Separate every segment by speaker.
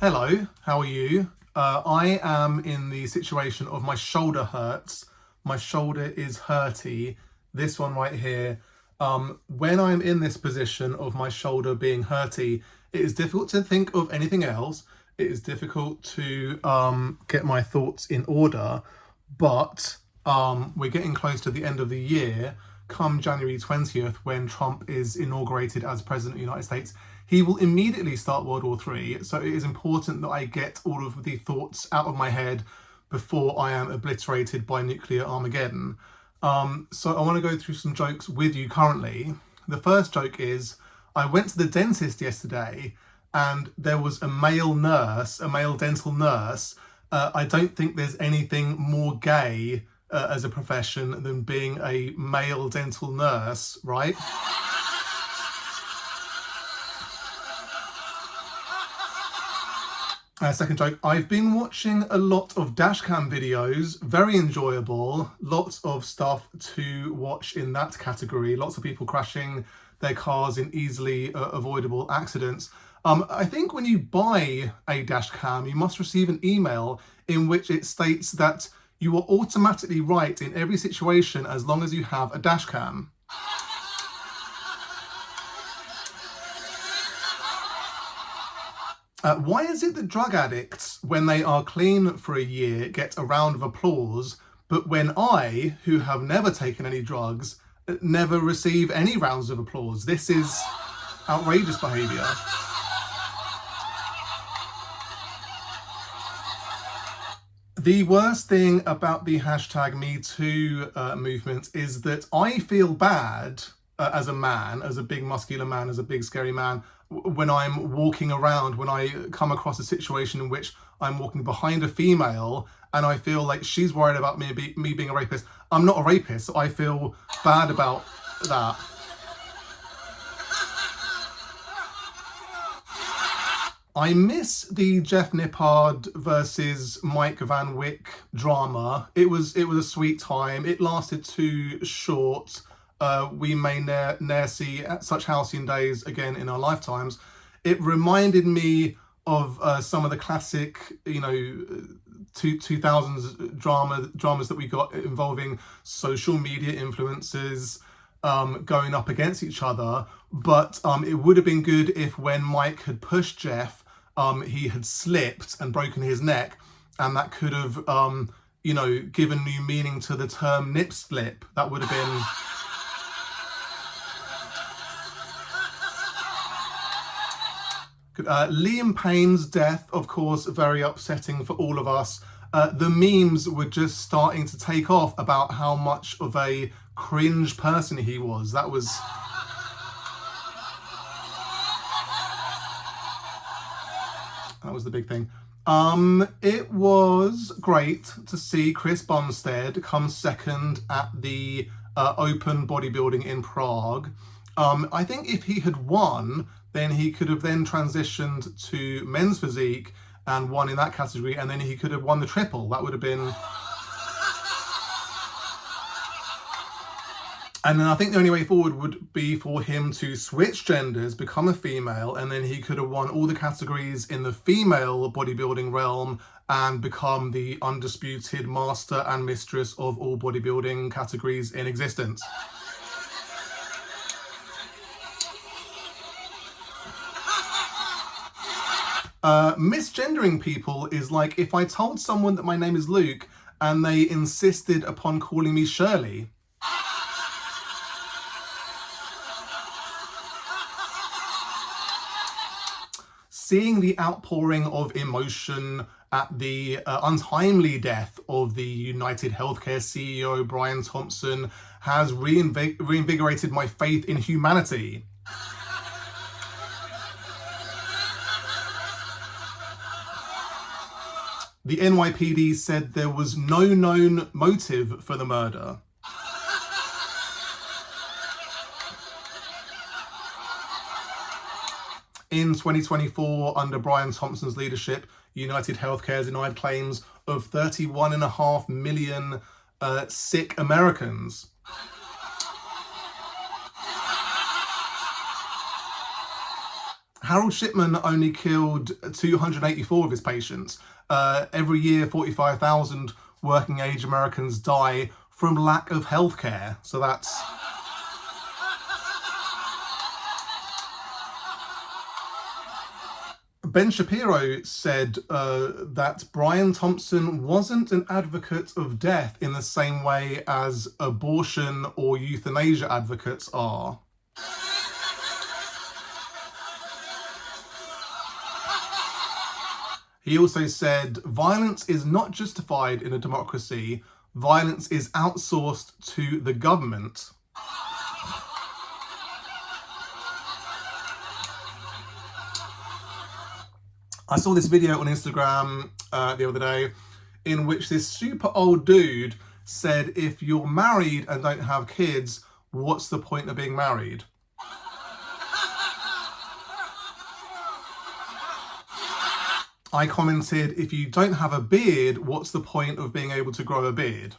Speaker 1: Hello, how are you? I am in the situation of my shoulder hurts. My shoulder is hurty. This one right here. When I'm in this position of my shoulder being hurty, it is difficult to think of anything else. It is difficult to get my thoughts in order, but we're getting close to the end of the year. Come January 20th, when Trump is inaugurated as President of the United States, he will immediately start World War III. So it is important that I get all of the thoughts out of my head before I am obliterated by nuclear Armageddon. So I want to go through some jokes with you currently. The first joke is, I went to the dentist yesterday and there was a male nurse, a male dental nurse. I don't think there's anything more gay as a profession than being a male dental nurse, right? Second joke, I've been watching a lot of dashcam videos, very enjoyable, lots of stuff to watch in that category, lots of people crashing their cars in easily avoidable accidents. I think when you buy a dashcam, you must receive an email in which it states that you are automatically right in every situation as long as you have a dashcam. Why is it that drug addicts, when they are clean for a year, get a round of applause, but when I, who have never taken any drugs, never receive any rounds of applause? This is outrageous behaviour. The worst thing about the hashtag #MeToo movement is that I feel bad as a man, as a big muscular man, as a big scary man, when I'm walking around, when I come across a situation in which I'm walking behind a female and I feel like she's worried about me being a rapist. I'm not a rapist, so I feel bad about that. I miss the Jeff Nippard versus Mike Van Wyck drama. It was a sweet time. It lasted too short. We may ne'er see such halcyon days again in our lifetimes. It reminded me of some of the classic, 2000s dramas that we got involving social media influencers going up against each other. But it would have been good if, when Mike had pushed Jeff, he had slipped and broken his neck, and that could have, given new meaning to the term nip slip. That would have been... Liam Payne's death, of course, very upsetting for all of us. The memes were just starting to take off about how much of a cringe person he was. That was the big thing. It was great to see Chris Bumstead come second at the Open Bodybuilding in Prague. I think if he had won, then he could have then transitioned to men's physique and won in that category, and then he could have won the triple. That would have been... And then I think the only way forward would be for him to switch genders, become a female, and then he could have won all the categories in the female bodybuilding realm and become the undisputed master and mistress of all bodybuilding categories in existence. Misgendering people is like if I told someone that my name is Luke and they insisted upon calling me Shirley. Seeing the outpouring of emotion at the untimely death of the United Healthcare CEO Brian Thompson has reinvigorated my faith in humanity. The NYPD said there was no known motive for the murder. In 2024, under Brian Thompson's leadership, United Healthcare denied claims of 31.5 million sick Americans. Harold Shipman only killed 284 of his patients. Every year, 45,000 working age Americans die from lack of healthcare. So that's... Ben Shapiro said that Brian Thompson wasn't an advocate of death in the same way as abortion or euthanasia advocates are. He also said, violence is not justified in a democracy. Violence is outsourced to the government. I saw this video on Instagram the other day in which this super old dude said, if you're married and don't have kids, what's the point of being married? I commented, if you don't have a beard, what's the point of being able to grow a beard?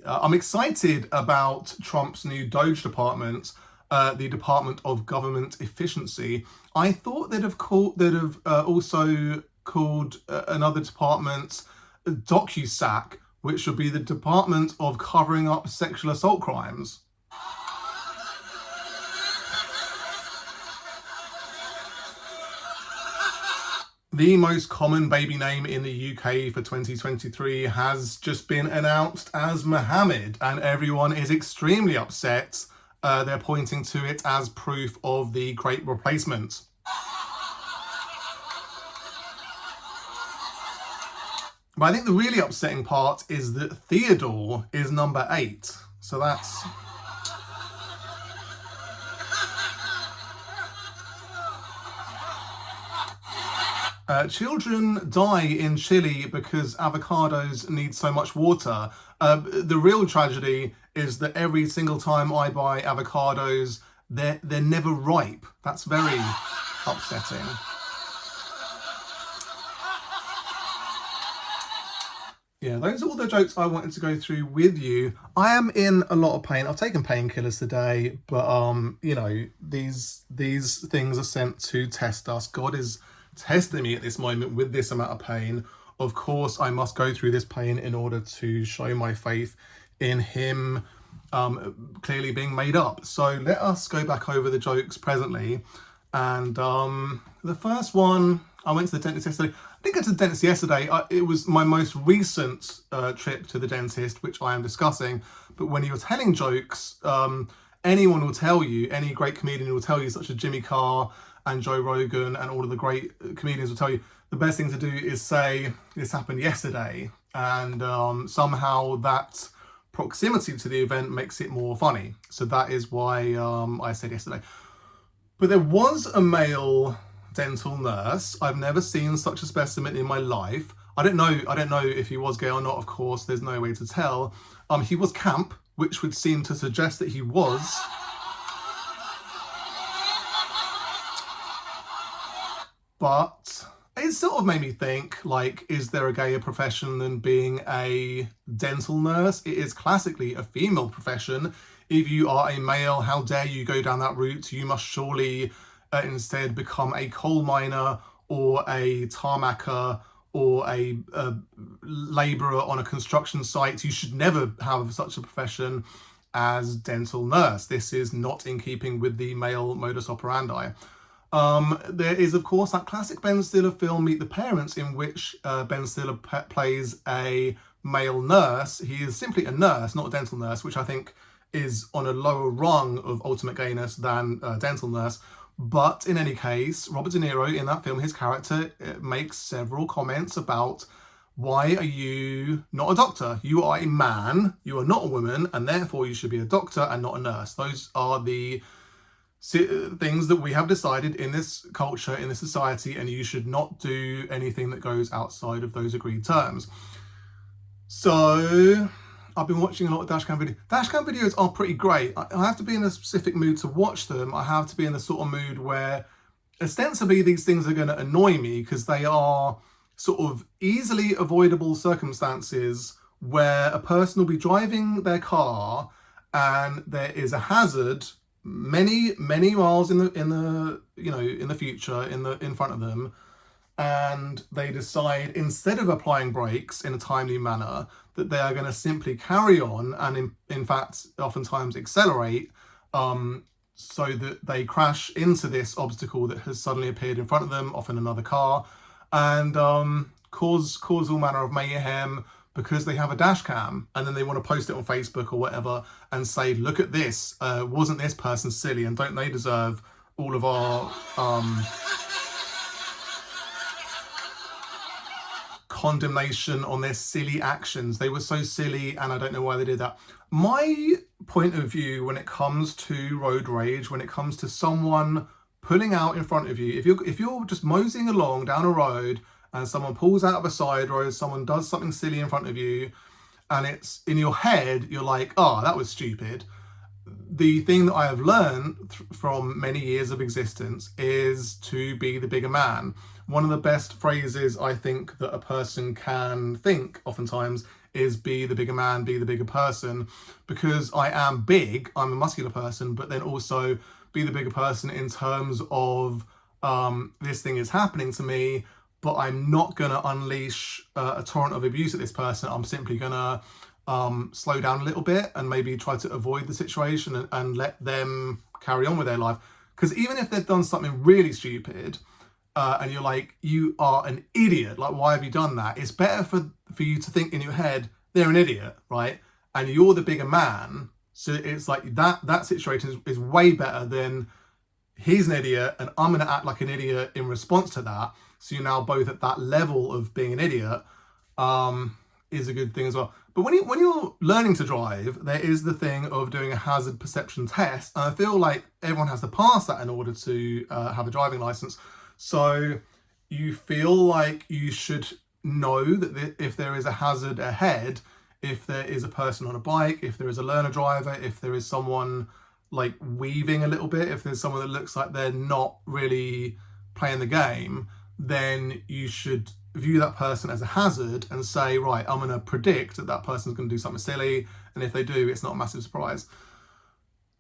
Speaker 1: I'm excited about Trump's new Doge department, the Department of Government Efficiency. I thought they'd have also called another department DocuSac, which would be the Department of Covering Up Sexual Assault Crimes. The most common baby name in the UK for 2023 has just been announced as Mohammed, and everyone is extremely upset. They're pointing to it as proof of the Great Replacement. But I think the really upsetting part is that Theodore is number 8. So that's... children die in Chile because avocados need so much water. The real tragedy is that every single time I buy avocados, they're never ripe. That's very upsetting. Yeah, those are all the jokes I wanted to go through with you. I am in a lot of pain. I've taken painkillers today, but you know, these things are sent to test us. God is testing me at this moment with this amount of pain. Of course, I must go through this pain in order to show my faith in him clearly being made up. So let us go back over the jokes presently. And the first one, I went to the dentist yesterday. I didn't go to the dentist yesterday. It was my most recent trip to the dentist, which I am discussing. But when you're telling jokes, anyone will tell you, any great comedian will tell you, such as Jimmy Carr and Joe Rogan and all of the great comedians will tell you, the best thing to do is say, this happened yesterday. And somehow that proximity to the event makes it more funny. So that is why I said yesterday. But there was a male dental nurse. I've never seen such a specimen in my life. I don't know if he was gay or not. Of course, there's no way to tell. He was camp, which would seem to suggest that he was. But it sort of made me think, like, is there a gayer profession than being a dental nurse? It is classically a female profession. If you are a male, how dare you go down that route? You must surely instead become a coal miner or a tarmacker or a labourer on a construction site. You should never have such a profession as dental nurse. This is not in keeping with the male modus operandi. There is, of course, that classic Ben Stiller film, Meet the Parents, in which Ben Stiller plays a male nurse. He is simply a nurse, not a dental nurse, which I think is on a lower rung of ultimate gayness than a dental nurse. But in any case, Robert De Niro, in that film, his character makes several comments about, why are you not a doctor? You are a man, you are not a woman, and therefore you should be a doctor and not a nurse. Those are the things that we have decided in this culture, in this society, and you should not do anything that goes outside of those agreed terms. So I've been watching a lot of dashcam videos. Dashcam videos are pretty great. I have to be in a specific mood to watch them. I have to be in the sort of mood where ostensibly these things are going to annoy me because they are sort of easily avoidable circumstances where a person will be driving their car and there is a hazard many miles in the future in front of them, and they decide, instead of applying brakes in a timely manner, that they are going to simply carry on and in fact oftentimes accelerate, so that they crash into this obstacle that has suddenly appeared in front of them, often another car, and cause all manner of mayhem because they have a dash cam, and then they want to post it on Facebook or whatever and say, look at this, wasn't this person silly, and don't they deserve all of our condemnation on their silly actions. They were so silly and I don't know why they did that. My point of view when it comes to road rage, when it comes to someone pulling out in front of you, if you're just moseying along down a road and someone pulls out of a side road, someone does something silly in front of you, and it's in your head, you're like, oh, that was stupid. The thing that I have learned from many years of existence is to be the bigger man. One of the best phrases I think that a person can think oftentimes is be the bigger man, be the bigger person, because I am big, I'm a muscular person, but then also be the bigger person in terms of this thing is happening to me, but I'm not going to unleash a torrent of abuse at this person. I'm simply going to slow down a little bit and maybe try to avoid the situation and let them carry on with their life. Because even if they've done something really stupid, and you're like, you are an idiot, like, why have you done that? It's better for you to think in your head, they're an idiot, right? And you're the bigger man. So it's like that situation is way better than he's an idiot and I'm going to act like an idiot in response to that. So you're now both at that level of being an idiot, is a good thing as well. But when you're learning to drive, there is the thing of doing a hazard perception test. And I feel like everyone has to pass that in order to have a driving license. So you feel like you should know that if there is a hazard ahead, if there is a person on a bike, if there is a learner driver, if there is someone like weaving a little bit, if there's someone that looks like they're not really playing the game, then you should view that person as a hazard and say, right, I'm going to predict that that person's going to do something silly. And if they do, it's not a massive surprise.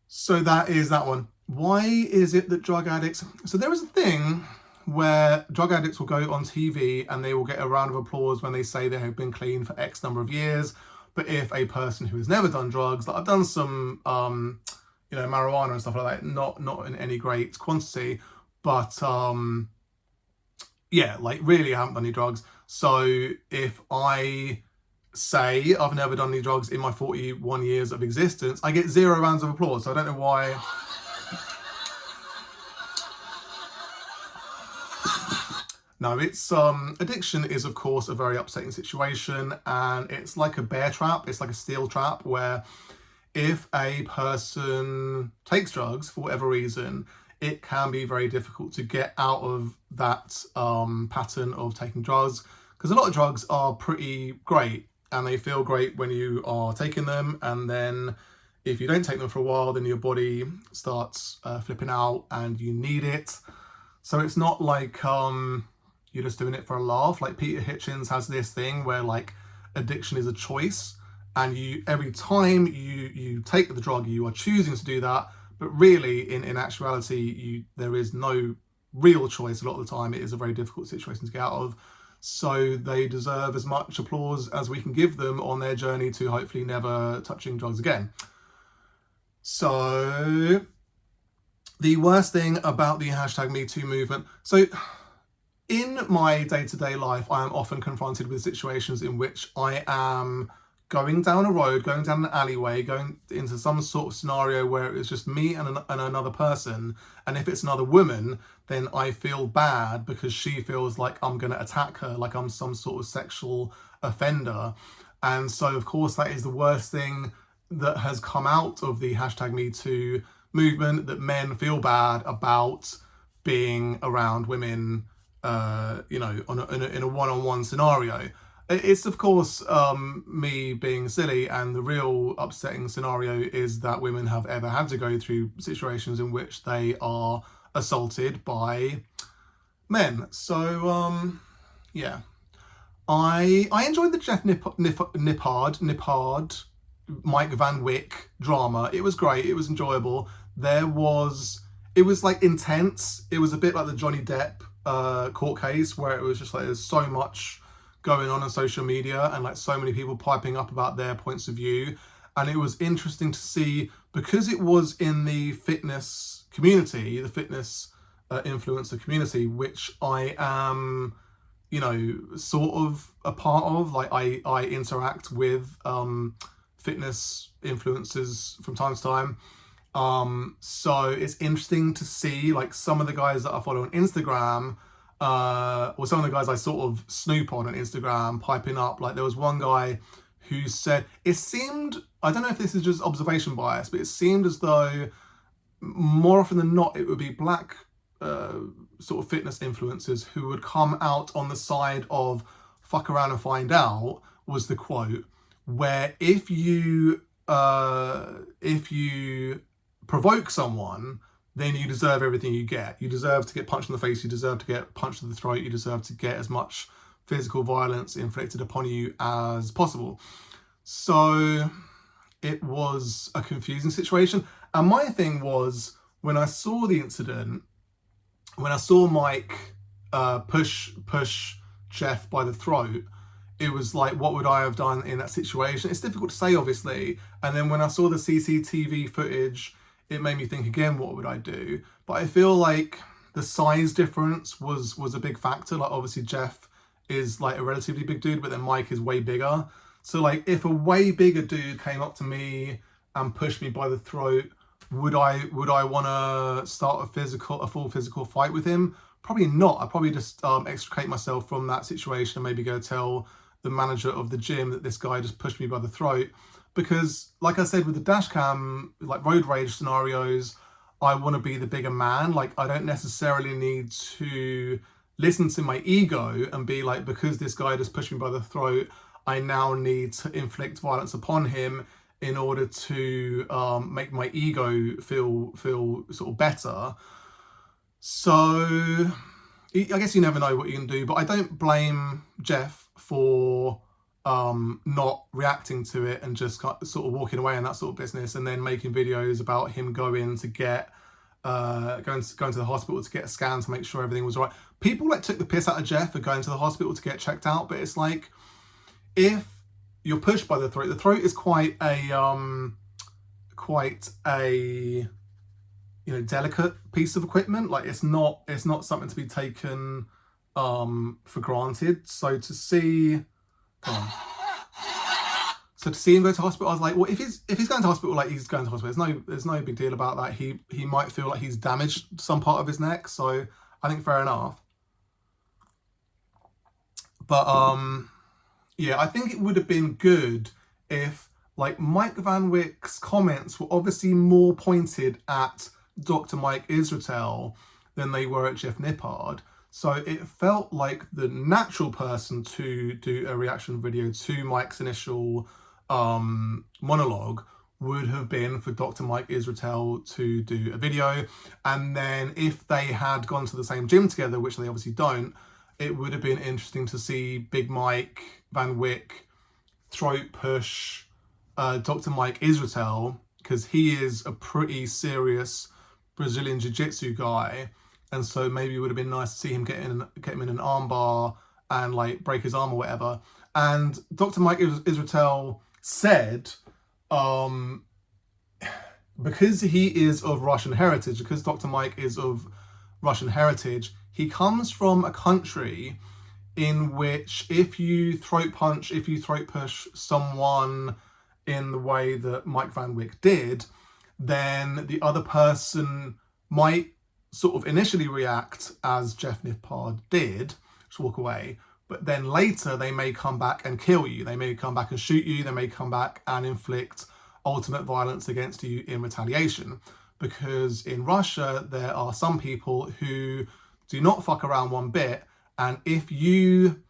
Speaker 1: So that is that one. Why is it that drug addicts... So there is a thing where drug addicts will go on TV and they will get a round of applause when they say they have been clean for X number of years. But if a person who has never done drugs, like I've done some, marijuana and stuff like that, not in any great quantity, but really I haven't done any drugs. So if I say I've never done any drugs in my 41 years of existence, I get 0 rounds of applause. So I don't know why. No, it's addiction is of course a very upsetting situation, and it's like a bear trap. It's like a steel trap where if a person takes drugs for whatever reason, it can be very difficult to get out of that pattern of taking drugs, because a lot of drugs are pretty great and they feel great when you are taking them, and then if you don't take them for a while, then your body starts flipping out and you need it. So it's not like you're just doing it for a laugh. Like Peter Hitchens has this thing where like addiction is a choice, and you every time you take the drug, you are choosing to do that. But really, in actuality, there is no real choice. A lot of the time, it is a very difficult situation to get out of. So they deserve as much applause as we can give them on their journey to hopefully never touching drugs again. So the worst thing about the #MeToo movement. So in my day-to-day life, I am often confronted with situations in which I am going down a road, going down an alleyway, going into some sort of scenario where it's just me and another person. And if it's another woman, then I feel bad because she feels like I'm going to attack her, like I'm some sort of sexual offender. And so, of course, that is the worst thing that has come out of the #MeToo movement, that men feel bad about being around women, in a one-on-one scenario. It's of course me being silly, and the real upsetting scenario is that women have ever had to go through situations in which they are assaulted by men. So yeah. I enjoyed the Jeff Nippard, Mike Van Wyck drama. It was great. It was enjoyable. It was like intense. It was a bit like the Johnny Depp court case, where it was just like there's so much going on social media and like so many people piping up about their points of view. And it was interesting to see, because it was in the fitness community, the fitness influencer community, which I am, you know, sort of a part of. Like I interact with fitness influencers from time to time. So it's interesting to see like some of the guys that I follow on Instagram, or some of the guys I sort of snoop on Instagram piping up. Like there was one guy who said, it seemed, I don't know if this is just observation bias, but it seemed as though more often than not it would be black sort of fitness influencers who would come out on the side of fuck around and find out, was the quote, where if you provoke someone, then you deserve everything you get. You deserve to get punched in the face, you deserve to get punched in the throat, you deserve to get as much physical violence inflicted upon you as possible. So it was a confusing situation. And my thing was, when I saw the incident, when I saw Mike push Jeff by the throat, it was like, what would I have done in that situation? It's difficult to say, obviously. And then when I saw the CCTV footage, it made me think again, what would I do? But I feel like the size difference was a big factor. Like obviously Jeff is like a relatively big dude, but then Mike is way bigger. So like if a way bigger dude came up to me and pushed me by the throat, would I want to start a full physical fight with him? Probably not. I'd probably just extricate myself from that situation and maybe go tell the manager of the gym that this guy just pushed me by the throat. Because like I said, with the dash cam, like road rage scenarios, I want to be the bigger man. Like I don't necessarily need to listen to my ego and be like, because this guy just pushed me by the throat, I now need to inflict violence upon him in order to make my ego feel sort of better. So I guess you never know what you can do, but I don't blame Jeff for not reacting to it and just sort of walking away in that sort of business, and then making videos about him going to get going to the hospital to get a scan to make sure everything was right. People like took the piss out of Jeff for going to the hospital to get checked out, but it's like, if you're pushed by the throat is quite a you know, delicate piece of equipment. Like it's not something to be taken for granted. So to see him go to hospital, I was like, well, if he's going to hospital, like he's going to hospital. There's no big deal about that. He might feel like he's damaged some part of his neck, so I think fair enough. But yeah, I think it would have been good if like Mike Van Wyck's comments were obviously more pointed at Dr. Mike Israetel than they were at Jeff Nippard. So it felt like the natural person to do a reaction video to Mike's initial monologue would have been for Dr. Mike Israetel to do a video. And then if they had gone to the same gym together, which they obviously don't, it would have been interesting to see Big Mike Van Wyck throat push Dr. Mike Israetel, because he is a pretty serious Brazilian Jiu-Jitsu guy. And so maybe it would have been nice to see him get him in an arm bar and like break his arm or whatever. And Dr. Mike Israetel said, because he is of Russian heritage, because Dr. Mike is of Russian heritage, he comes from a country in which if you throat push someone in the way that Mike Van Wyck did, then the other person might sort of initially react as Jeff Nippard did, just walk away, but then later they may come back and kill you. They may come back and shoot you. They may come back and inflict ultimate violence against you in retaliation. Because in Russia, there are some people who do not fuck around one bit, and if you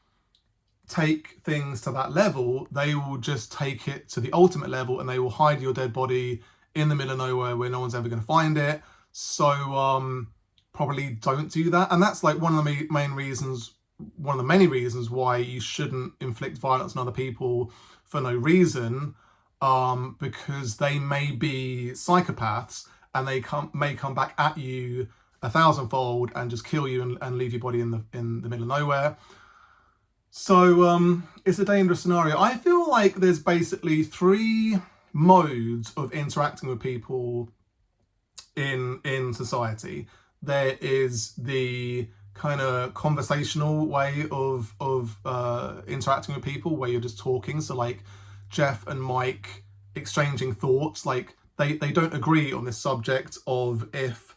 Speaker 1: take things to that level, they will just take it to the ultimate level and they will hide your dead body in the middle of nowhere where no one's ever going to find it. So probably don't do that. And that's like one of the main reasons one of the many reasons why you shouldn't inflict violence on other people for no reason, because they may be psychopaths and they may come back at you 1,000-fold and just kill you and leave your body in the middle of nowhere. So it's a dangerous scenario. I feel like there's basically 3 modes of interacting with people in society. There is the kind of conversational way of interacting with people, where you're just talking. So like Jeff and Mike exchanging thoughts, like they don't agree on this subject of if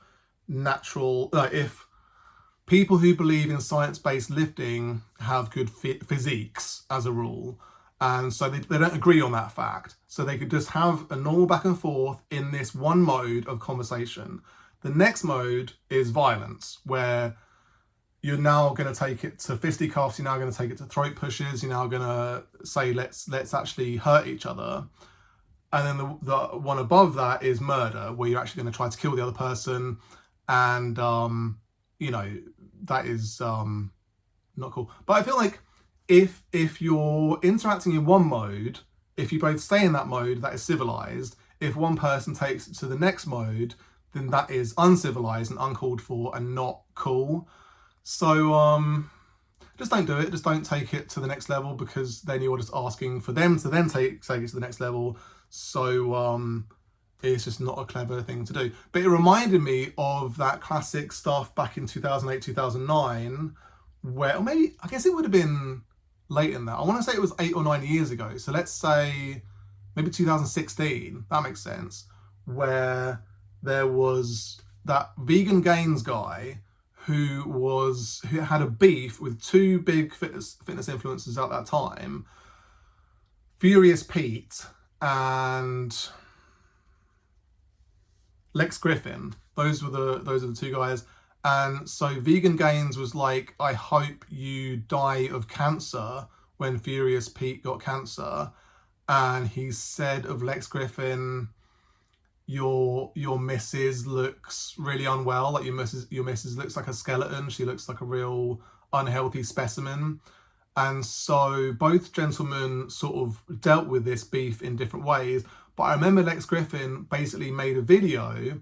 Speaker 1: people who believe in science-based lifting have good physiques as a rule. And so they don't agree on that fact. So they could just have a normal back and forth in this one mode of conversation. The next mode is violence, where you're now going to take it to fisticuffs, you're now going to take it to throat pushes, you're now going to say, let's actually hurt each other. And then the one above that is murder, where you're actually going to try to kill the other person. And, that is not cool. But I feel like if you're interacting in one mode, if you both stay in that mode, that is civilized. If one person takes it to the next mode, then that is uncivilized and uncalled for and not cool. So just don't do it. Just don't take it to the next level, because then you're just asking for them to then take it to the next level. So it's just not a clever thing to do. But it reminded me of that classic stuff back in 2008, 2009, where, or maybe, I guess it would have been late in that. I want to say it was 8 or 9 years ago. So let's say maybe 2016, that makes sense, where there was that Vegan Gains guy who had a beef with 2 big fitness influencers at that time, Furious Pete and Lex Griffin. Those were the 2 guys. And so Vegan Gains was like, I hope you die of cancer, when Furious Pete got cancer. And he said of Lex Griffin, your missus looks really unwell, like your missus looks like a skeleton, she looks like a real unhealthy specimen. And so both gentlemen sort of dealt with this beef in different ways. But I remember Lex Griffin basically made a video,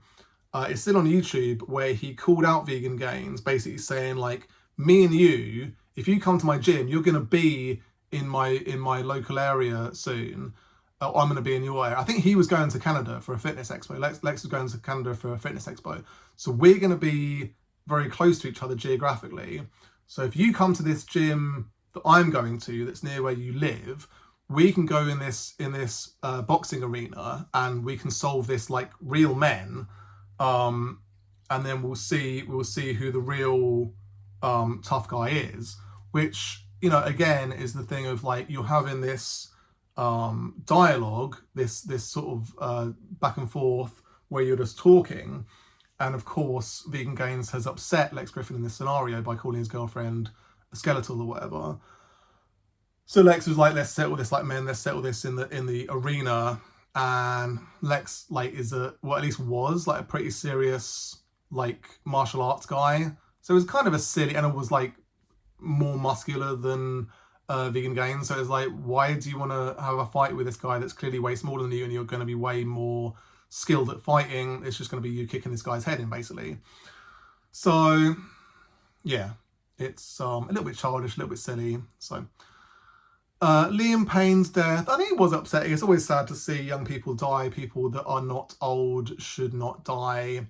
Speaker 1: it's still on YouTube, where he called out Vegan Gains, basically saying like, me and you, if you come to my gym, you're going to be in my local area soon. I'm going to be in your area. I think he was going to Canada for a fitness expo. Lex was going to Canada for a fitness expo. So we're going to be very close to each other geographically. So if you come to this gym that I'm going to, that's near where you live, we can go in this boxing arena and we can solve this like real men. And then we'll see who the real tough guy is, which, again, is the thing of like, you're having this dialogue, this sort of back and forth where you're just talking. And of course, Vegan Gains has upset Lex Griffin in this scenario by calling his girlfriend a skeletal or whatever. So Lex was like, let's settle this like men, let's settle this in the arena. And Lex like at least was like a pretty serious like martial arts guy. So it was kind of a silly, and it was like more muscular than Vegan Gains. So it's like, why do you want to have a fight with this guy that's clearly way smaller than you, and you're going to be way more skilled at fighting? It's just going to be you kicking this guy's head in, basically. So yeah, it's a little bit childish, a little bit silly. So Liam Payne's death, I think it was upsetting. It's always sad to see young people die. People that are not old should not die.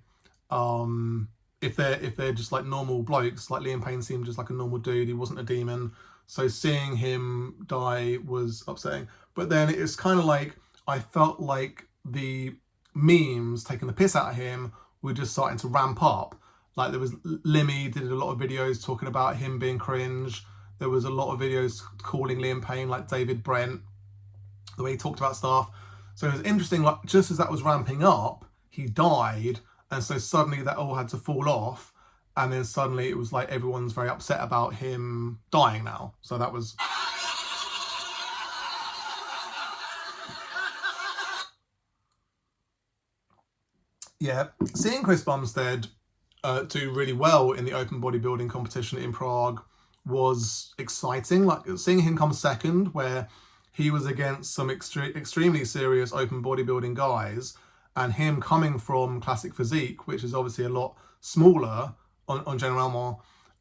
Speaker 1: If they're just like normal blokes, like Liam Payne seemed just like a normal dude. He wasn't a demon. So seeing him die was upsetting. But then it's kind of like, I felt like the memes taking the piss out of him were just starting to ramp up. Like there was, Limmy did a lot of videos talking about him being cringe. There was a lot of videos calling Liam Payne like David Brent, the way he talked about stuff. So it was interesting, like just as that was ramping up, he died. And so suddenly that all had to fall off. And then suddenly it was like everyone's very upset about him dying now. So that was... yeah, seeing Chris Bumstead do really well in the open bodybuilding competition in Prague was exciting. Like seeing him come second, where he was against some extremely serious open bodybuilding guys, and him coming from Classic Physique, which is obviously a lot smaller on General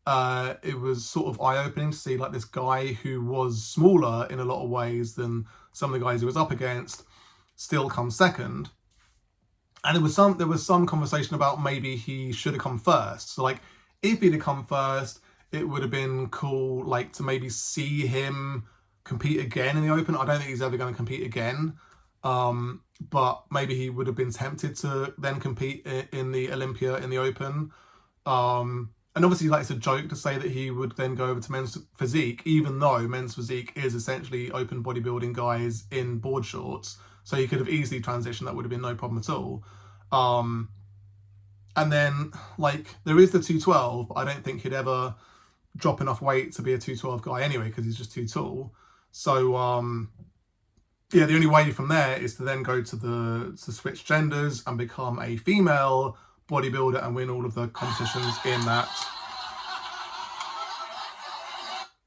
Speaker 1: Almond, it was sort of eye-opening to see like this guy who was smaller in a lot of ways than some of the guys he was up against still come second. And there was some conversation about maybe he should have come first. So like if he'd have come first, it would have been cool like to maybe see him compete again in the Open. I don't think he's ever going to compete again. But maybe he would have been tempted to then compete in the Olympia in the Open. And obviously, like, it's a joke to say that he would then go over to men's physique, even though men's physique is essentially open bodybuilding guys in board shorts. So he could have easily transitioned. That would have been no problem at all. And then, like, there is the 212, but I don't think he'd ever drop enough weight to be a 212 guy anyway, because he's just too tall. So, yeah, the only way from there is to then go to switch genders and become a female bodybuilder and win all of the competitions in that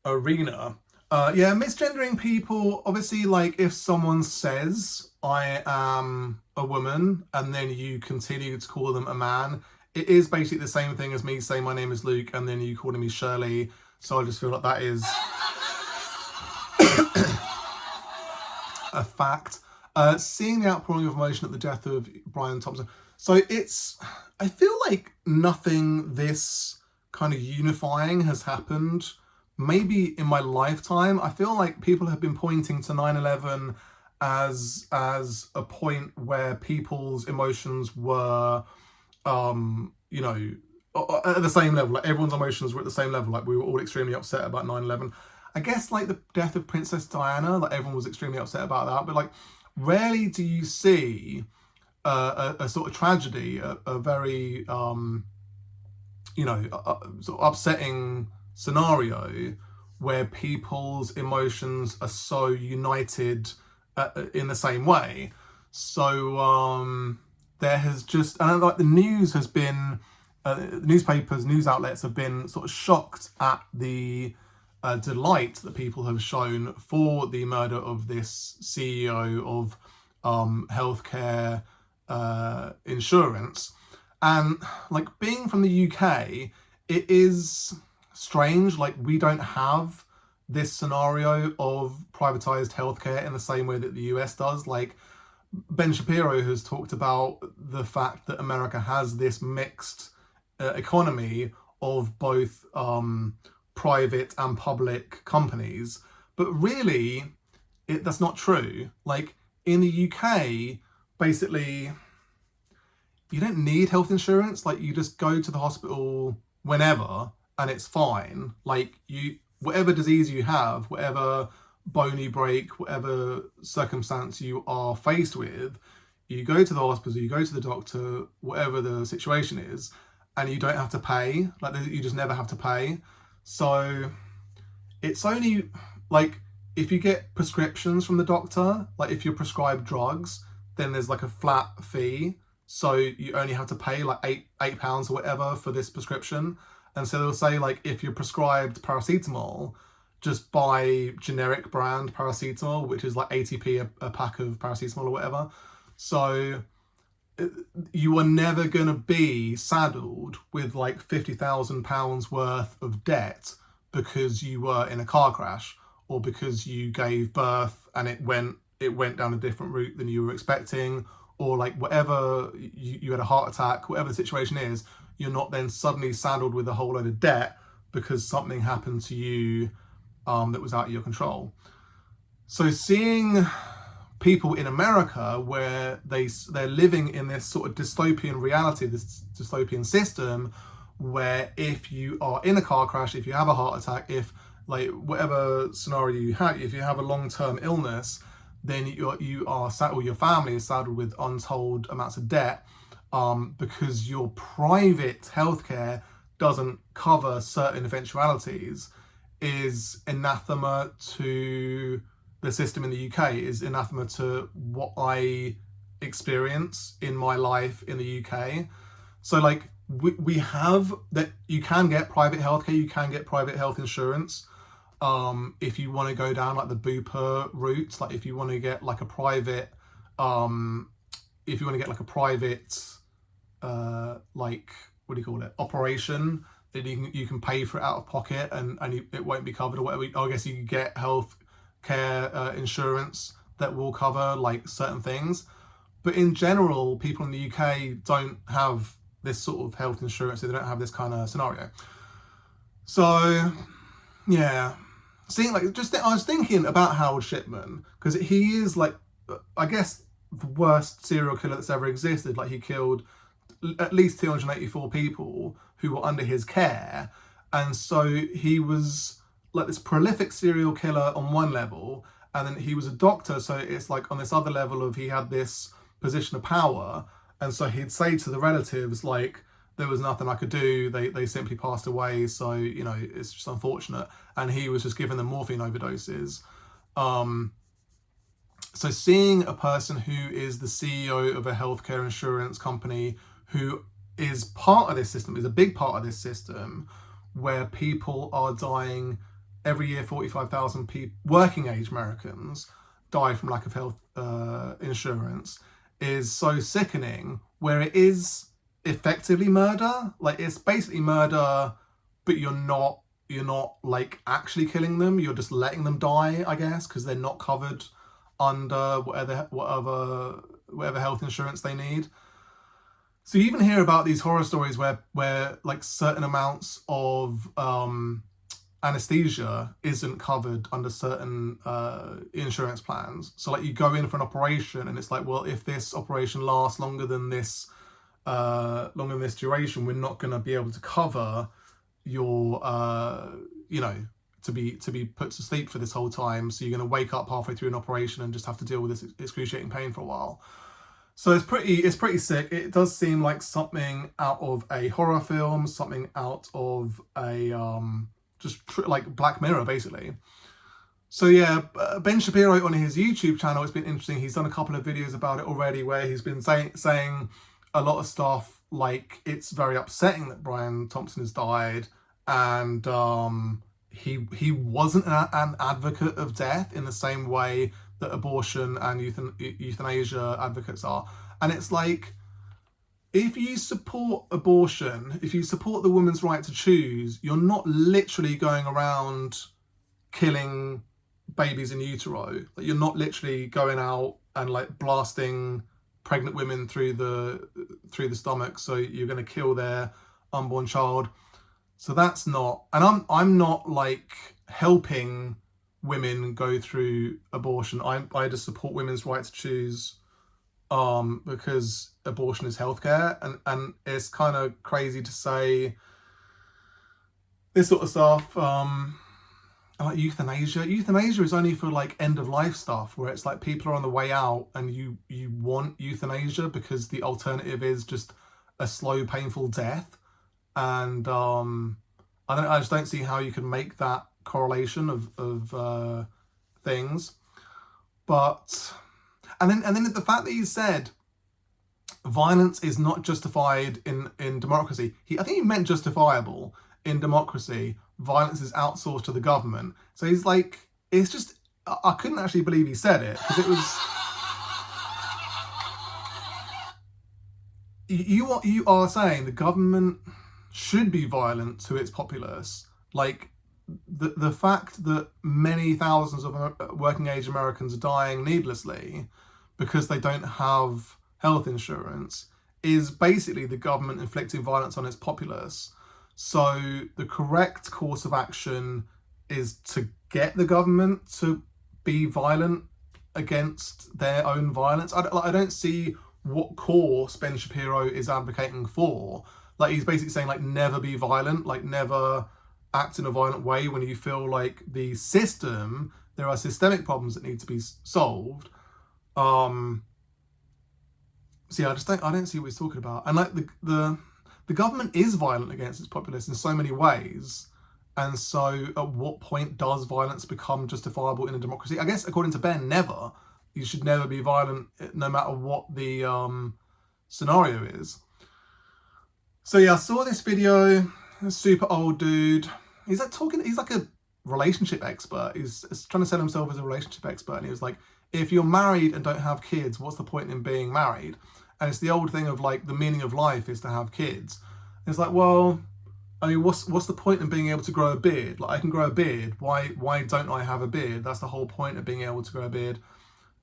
Speaker 1: arena. Yeah, misgendering people, obviously, like if someone says I am a woman and then you continue to call them a man, it is basically the same thing as me saying my name is Luke and then you calling me Shirley. So I just feel like that is a fact. Seeing the outpouring of emotion at the death of Brian Thompson. So I feel like nothing this kind of unifying has happened maybe in my lifetime. I feel like people have been pointing to 9/11 as a point where people's emotions were, you know, at the same level. Like everyone's emotions were at the same level. Like we were all extremely upset about 9/11. I guess like the death of Princess Diana, like everyone was extremely upset about that. But like rarely do you see a sort of tragedy, a very, you know, sort of upsetting scenario where people's emotions are so united in the same way. So there has just, and like the news has been, newspapers, news outlets have been sort of shocked at the delight that people have shown for the murder of this CEO of healthcare insurance. And like being from the UK, it is strange. Like we don't have this scenario of privatized healthcare in the same way that the US does. Like Ben Shapiro has talked about the fact that America has this mixed economy of both private and public companies, but really that's not true. Like in the UK, basically you don't need health insurance. Like you just go to the hospital whenever and it's fine. Like you, whatever disease you have, whatever bone you break, whatever circumstance you are faced with, you go to the hospital, you go to the doctor, whatever the situation is, and you don't have to pay. Like you just never have to pay. So it's only like if you get prescriptions from the doctor, like if you're prescribed drugs, then there's like a flat fee. So you only have to pay like eight pounds or whatever for this prescription. And so they'll say like if you're prescribed paracetamol, just buy generic brand paracetamol, which is like 80p a pack of paracetamol or whatever. So you are never going to be saddled with like £50,000 worth of debt because you were in a car crash or because you gave birth and it went down a different route than you were expecting, or like whatever, you had a heart attack, whatever the situation is. You're not then suddenly saddled with a whole load of debt because something happened to you that was out of your control. So seeing people in America where they're living in this sort of dystopian reality, this dystopian system, where if you are in a car crash, if you have a heart attack, if like whatever scenario you have, if you have a long-term illness, then you are saddled, or your family is saddled with untold amounts of debt because your private healthcare doesn't cover certain eventualities, is anathema to the system in the UK, is anathema to what I experience in my life in the UK. So like we have that you can get private healthcare, you can get private health insurance. If you want to go down like the Bupa route, like if you want to get like a private, if you want to get like a private, like, what do you call it, operation, that you can pay for it out of pocket and it won't be covered or whatever. I guess you can get health care insurance that will cover like certain things. But in general, people in the UK don't have this sort of health insurance, so they don't have this kind of scenario. So, yeah. Seeing like, I was thinking about Howard Shipman, because he is like, I guess, the worst serial killer that's ever existed. Like, he killed at least 284 people who were under his care. And so he was like this prolific serial killer on one level, and then he was a doctor, so it's like on this other level of he had this position of power, and so he'd say to the relatives like, there was nothing I could do, they simply passed away, so you know, it's just unfortunate, and he was just giving them morphine overdoses. So seeing a person who is the CEO of a healthcare insurance company who is part of this system, is a big part of this system, where people are dying every year, 45,000 people, working age Americans die from lack of health insurance, is so sickening, where it is effectively murder. Like, it's basically murder, but you're not like actually killing them, you're just letting them die, I guess, because they're not covered under whatever health insurance they need. So you even hear about these horror stories where like certain amounts of anesthesia isn't covered under certain insurance plans. So like, you go in for an operation and it's like, well, if this operation lasts longer than this duration, we're not going to be able to cover your you know, to be put to sleep for this whole time, so you're going to wake up halfway through an operation and just have to deal with this excruciating pain for a while. So it's pretty sick. It does seem like something out of a horror film, something out of a like Black Mirror, basically. So yeah, Ben Shapiro on his YouTube channel, it's been interesting. He's done a couple of videos about it already, where he's been saying a lot of stuff like, it's very upsetting that Brian Thompson has died, and he wasn't an advocate of death in the same way that abortion and euthanasia advocates are. And it's like, if you support abortion, if you support the woman's right to choose, you're not literally going around killing babies in utero. Like, you're not literally going out and like blasting pregnant women through the stomach, so you're going to kill their unborn child. So that's not, and I'm not like helping women go through abortion. I just support women's right to choose, because abortion is healthcare, and it's kind of crazy to say this sort of stuff. Like euthanasia is only for like end of life stuff, where it's like people are on the way out and you want euthanasia because the alternative is just a slow, painful death. And I just don't see how you can make that correlation of things. But and then the fact that he said violence is not justified in democracy. I think he meant justifiable in democracy. Violence is outsourced to the government. So he's like, it's just, I couldn't actually believe he said it, because it was, you are saying the government should be violent to its populace. Like, the fact that many thousands of working age Americans are dying needlessly because they don't have health insurance is basically the government inflicting violence on its populace. So the correct course of action is to get the government to be violent against their own violence. I don't see what course Ben Shapiro is advocating for. Like, he's basically saying, like, never be violent, like, never act in a violent way when you feel like the system, there are systemic problems that need to be solved. So yeah, I don't see what he's talking about. And like, the government is violent against its populace in so many ways. And so at what point does violence become justifiable in a democracy? I guess according to Ben, never. You should never be violent no matter what the scenario is. So yeah, I saw this video, a super old dude. He's like a relationship expert. He's trying to sell himself as a relationship expert. And he was like, if you're married and don't have kids, what's the point in being married? And it's the old thing of like, the meaning of life is to have kids. And it's like, well, I mean, what's the point in being able to grow a beard? Like, I can grow a beard. Why don't I have a beard? That's the whole point of being able to grow a beard.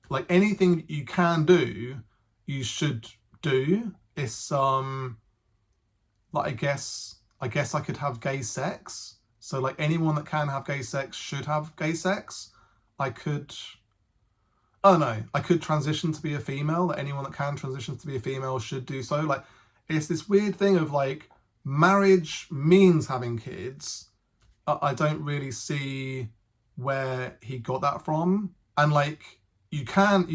Speaker 1: Like, anything you can do, you should do. It's like, I guess I could have gay sex. So like, anyone that can have gay sex should have gay sex. I could transition to be a female. That anyone that can transition to be a female should do so. Like, it's this weird thing of like, marriage means having kids. I don't really see where he got that from. And like, you can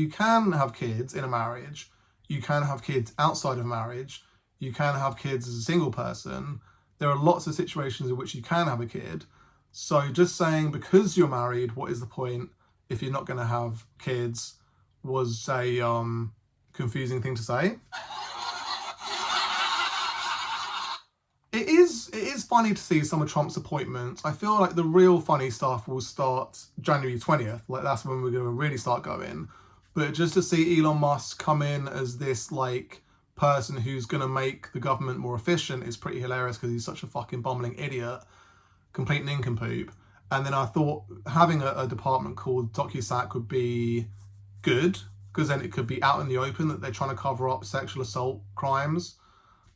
Speaker 1: have kids in a marriage. You can have kids outside of marriage. You can have kids as a single person. There are lots of situations in which you can have a kid. So just saying because you're married, what is the point if you're not going to have kids, was a confusing thing to say. It is funny to see some of Trump's appointments. I feel like the real funny stuff will start January 20th. Like, that's when we're going to really start going. But just to see Elon Musk come in as this like person who's going to make the government more efficient is pretty hilarious, because he's such a fucking bumbling idiot, complete nincompoop. And then I thought having a department called DocuSac would be good, because then it could be out in the open that they're trying to cover up sexual assault crimes.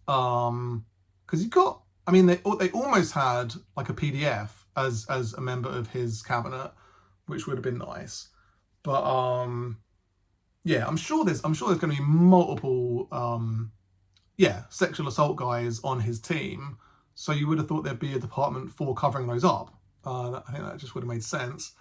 Speaker 1: Because you've got, I mean, they almost had like a PDF as a member of his cabinet, which would have been nice. But yeah, I'm sure there's going to be multiple sexual assault guys on his team. So you would have thought there'd be a department for covering those up. I think that just would have made sense.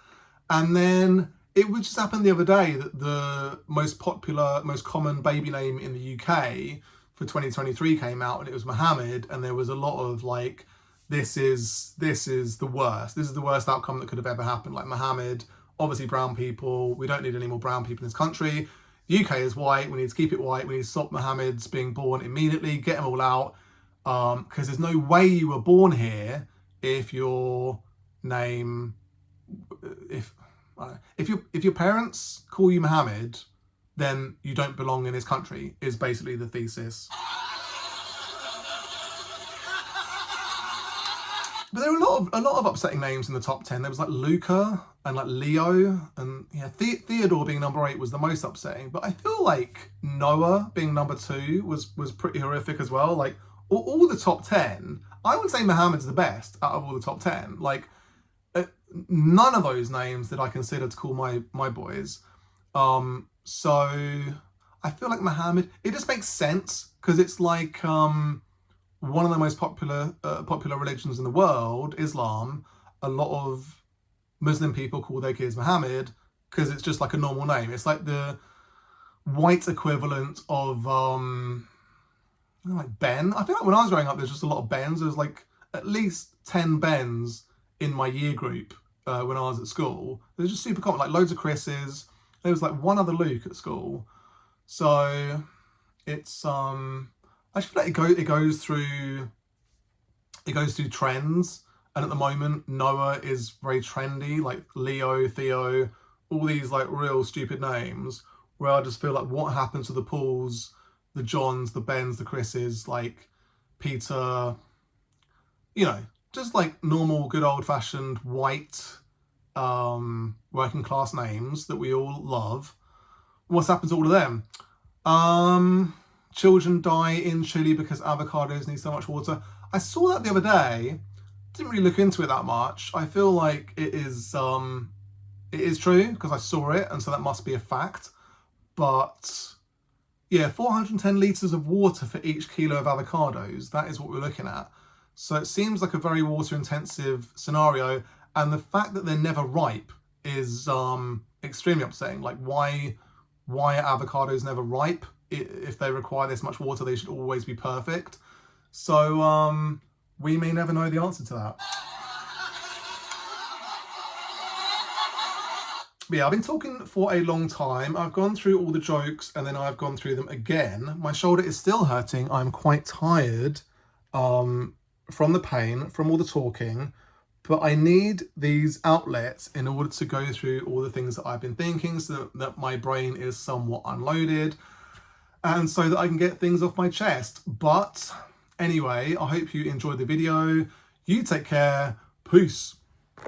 Speaker 1: And then it would just happen the other day that the most common baby name in the UK for 2023 came out, and it was Mohammed. And there was a lot of like, this is the worst. This is the worst outcome that could have ever happened. Like, Mohammed, obviously brown people. We don't need any more brown people in this country. The UK is white. We need to keep it white. We need to stop Mohammeds being born immediately. Get them all out. Because there's no way you were born here if your name, if your parents call you Mohammed, then you don't belong in this country, is basically the thesis. But there were a lot of upsetting names in the top 10. There was like Luca and like Leo, and yeah, Theodore being number 8 was the most upsetting. But I feel like Noah being number 2 was pretty horrific as well. Like, all the top 10, I would say Mohammed's the best out of all the top 10. Like, none of those names that I consider to call my boys. So I feel like Mohammed, it just makes sense, because it's like one of the most popular religions in the world, Islam. A lot of Muslim people call their kids Mohammed because it's just like a normal name. It's like the white equivalent of like Ben. I feel like when I was growing up, there's just a lot of Bens. There's like at least 10 Bens in my year group when I was at school. They're just super common, like loads of Chris's. There was like one other Luke at school. So it's I just feel like it goes through trends, and at the moment Noah is very trendy, like Leo, Theo, all these like real stupid names, where I just feel like, what happens to the Pauls, the Johns, the Bens, the Chris's, like Peter, you know, just like normal, good old-fashioned white working class names that we all love. What's happened to all of them? Children die in Chile because avocados need so much water. I saw that the other day. Didn't really look into it that much. I feel like it is true because I saw it, and so that must be a fact. But yeah, 410 litres of water for each kilo of avocados. That is what we're looking at. So it seems like a very water intensive scenario, and the fact that they're never ripe is extremely upsetting. Like, why are avocados never ripe? If they require this much water, they should always be perfect. So we may never know the answer to that. But yeah, I've been talking for a long time. I've gone through all the jokes and then I've gone through them again. My shoulder is still hurting. I'm quite tired. from the pain, from all the talking, but I need these outlets in order to go through all the things that I've been thinking, so that my brain is somewhat unloaded and so that I can get things off my chest. But anyway, I hope you enjoyed the video. You take care. Peace.